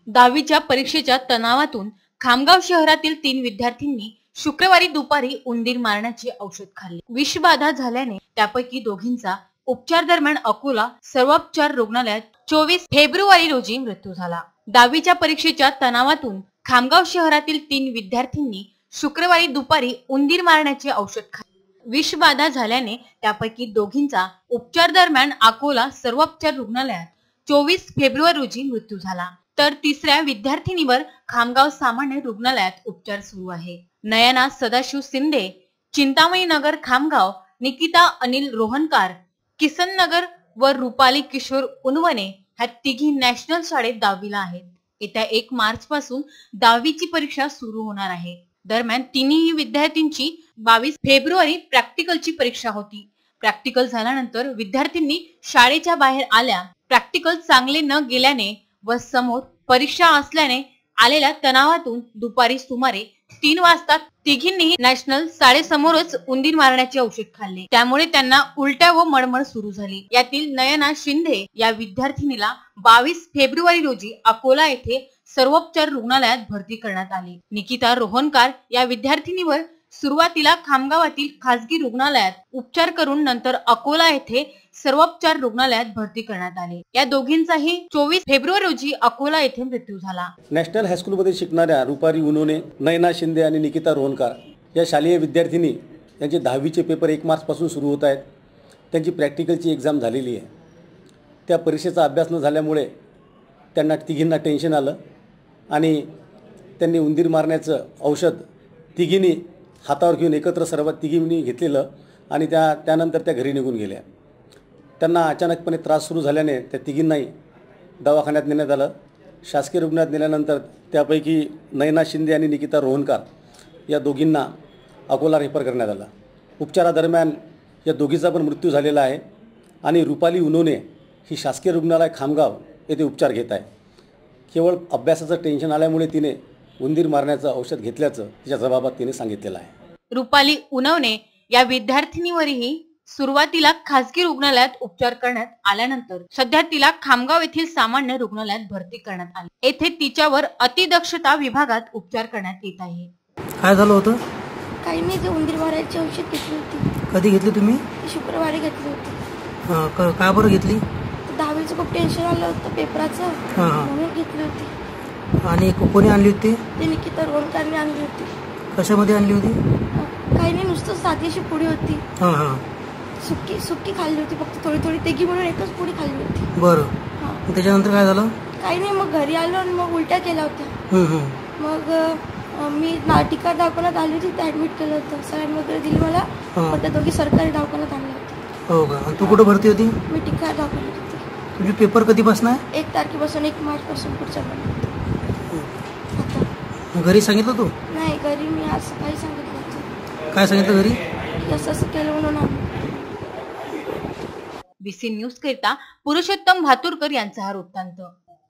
10वीच्या परीक्षेच्या तणावातून खामगाव शहरातील 3 विद्यार्थ्यांनी शुक्रवारी दुपारी उंदीर मारण्याचे औषध खाल्ले। विषबाधा झाल्याने त्यापैकी दोघींचा उपचार दरम्यान अकोला सर्वोपचार रुग्णालयात 24 फेब्रुवारी रोजी मृत्यू झाला। 10वीच्या परीक्षेच्या तणावातून खामगाव शहरातील 3 विद्यार्थ्यांनी शुक्रवारी दुपारी उंदीर मारण्याचे औषध खाल्ले। विषबाधा झाल्याने त्यापैकी दोघींचा उपचार दरम्यान अकोला सर्वोपचार रुग्णालयात 24 फेब्रुवारी रोजी मृत्यू झाला, तर तिसऱ्या विद्यार्थिनीवर खामगाव सामान्य रुग्णालयात उपचार सुरू आहे। नयना सदाशिव शिंदे, चिंतामणी नगर खामगाव, निकिता अनिल रोहनकार, किसन नगर व रुपाली किशोर उनवणे ह्या तिघी नॅशनल शाळेत 10वीला आहेत। येत्या 1 मार्च पासून 10वीची परीक्षा सुरू होणार आहे। दरम्यान तिन्ही विद्यार्थ्यांची 22 फेब्रुवारी प्रॅक्टिकलची परीक्षा होती। प्रॅक्टिकल झाल्यानंतर विद्यार्थ्यांनी शाळेच्या बाहेर आल्या। प्रॅक्टिकल चांगले न गेल्याने व समोर परीक्षा असल्याने आलेल्या तणावातून दुपारी सुमारे 3 वाजता तिघींनी नॅशनल शाळेसमोरच उंदीर मारण्याचे औषध खाल्ले। त्यामुळे त्यांना उलट्या व मळमळ सुरू झाली। यातील नयना शिंदे या विद्यार्थिनीला 22 फेब्रुवारी रोजी अकोला येथे सर्वोपचार रुग्णालयात भरती करण्यात आले। निकिता रोहनकार या विद्यार्थिनीवर सुरुवातीला खामगावातील खासगी रुग्णालयात उपचार करून नंतर अकोला येथे सर्वोपचार रुग्णालयात भरती करण्यात आले। या दोघींचाही 24 फेब्रुवारी रोजी अकोला येथे मृत्यू झाला। नॅशनल हायस्कूलमध्ये शिकणाऱ्या रुपाली उनवणे, नयना शिंदे आणि निकिता रोहनकार या शालेय विद्यार्थिनी यांचे 10वीचे पेपर 1 मार्च पासून सुरू होत आहेत। त्यांची प्रॅक्टिकलची एक्झाम झालेली आहे। त्या परीक्षेचा अभ्यास न झाल्यामुळे त्यांना तिघींना टेन्शन आलं आणि त्यांनी उंदीर मारण्याचं औषध तिघींनी हातावर घेऊन एकत्र सर्व तिघींनी घेतलेलं आणि त्यानंतर त्या घरी निघून गेल्या। त्यांना अचानकपणे त्रास सुरू झाल्याने त्या तिघींनाही दवाखान्यात नेण्यात आलं। शासकीय रुग्णालयात नेल्यानंतर त्यापैकी नयना शिंदे आणि निकिता रोहनकार या दोघींना अकोला रेफर करण्यात आलं। उपचारादरम्यान या दोघीचा पण मृत्यू झालेला आहे आणि रुपाली उनवणे ही शासकीय रुग्णालय खामगाव येथे उपचार घेत आहे। केवळ अभ्यासाचं टेन्शन आल्यामुळे तिने उंदीर मारण्याचं औषध घेतल्याचं तिच्या जबाबात तिने सांगितलेलं आहे। रुपाली उनवणे या विद्यार्थिनीवरही सुरुवातीला खासगी रुग्णालयात उपचार करण्यात आल्यानंतर सध्या तिला खामगाव येथील सामान्य रुग्णालयात भरती करण्यात आले। येथे तिच्यावर अतिदक्षता विभागात उपचार करण्यात येत आहे। काय झालं होतं? काही नाही, ते उंदीर मारायची औषध घेतली होती। कधी घेतली तुम्ही? शुक्रवारी घेतली होती। का बरं घेतली? 10वीचं खूप टेन्शन आलं होतं पेपराचं, म्हणून घेतली होती। आणि कोणी आणली होती? ते निकिता रोहनकारने आणली होती। कशामध्ये आणली होती? काही नाही, नुसतं साधीशी पुडी होती। सुक्की खाल्ली होती, फक्त थोडी थोडी तेगी म्हणून एकच पुडी खाल्ली होती। बरं, त्याच्यानंतर काय झालं? काही नाही, मग घरी आलो आणि मग उलट्या केल्या होत्या। मग मी टिकार दवाखान्यात आली होती, ऍडमिट केलं होतं। सलाईन वगैरे दिली मला, पण त्या दोघी सरकारी दवाखान्यात आणल्या होत्या। हो का? तू कुठं भरती होती? मी टिकार दवाखान्यात होती। तुझे पेपर कधीपासून आहे? 1 तारखेपासून 1 मार्च पासून पुढच्या महिन्यात। घरी सांगितलं तू? नाही, घरी मी आज सकाळी सांगितलं होतं। काय सांगितलं घरी? असं केलं म्हणून। बीसी न्यूज करिता पुरुषोत्तम भातुरकर यांचा हा वृत्तांत।